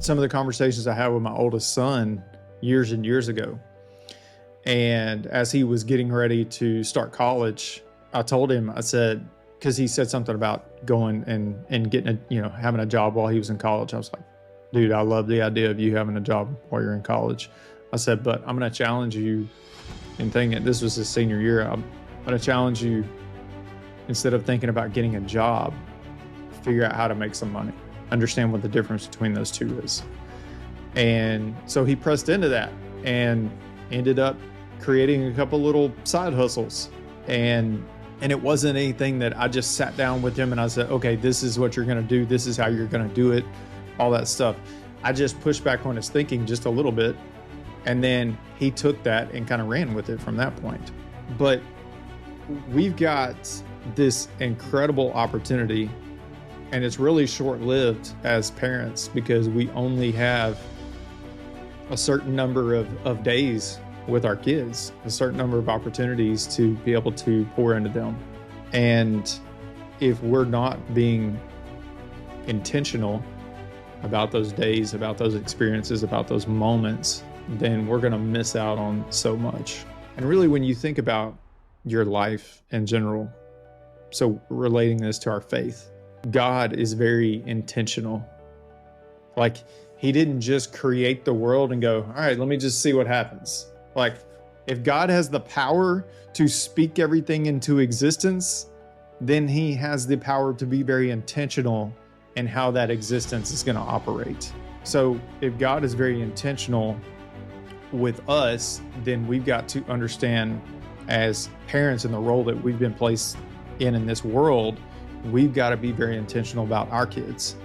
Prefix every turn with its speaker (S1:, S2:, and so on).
S1: some of the conversations I had with my oldest son years and years ago. And as he was getting ready to start college, I told him, I said, because he said something about going and getting having a job while he was in college. I was like, dude, I love the idea of you having a job while you're in college. I said, but I'm going to challenge you in thinking, this was his senior year, I'm going to challenge you, instead of thinking about getting a job, figure out how to make some money. Understand what the difference between those two is. And so he pressed into that and ended up creating a couple little side hustles. And it wasn't anything that I just sat down with him and I said, okay, this is what you're going to do. This is how you're going to do it. All that stuff. I just pushed back on his thinking just a little bit. And then he took that and kind of ran with it from that point. But we've got this incredible opportunity, and it's really short-lived as parents because we only have a certain number of days with our kids, a certain number of opportunities to be able to pour into them. And if we're not being intentional about those days, about those experiences, about those moments, then we're going to miss out on so much. And really, when you think about your life in general, so relating this to our faith, God is very intentional. Like, he didn't just create the world and go, all right, let me just see what happens. Like, if God has the power to speak everything into existence, then he has the power to be very intentional in how that existence is going to operate. So if God is very intentional with us, then we've got to understand, as parents in the role that we've been placed in this world, we've got to be very intentional about our kids.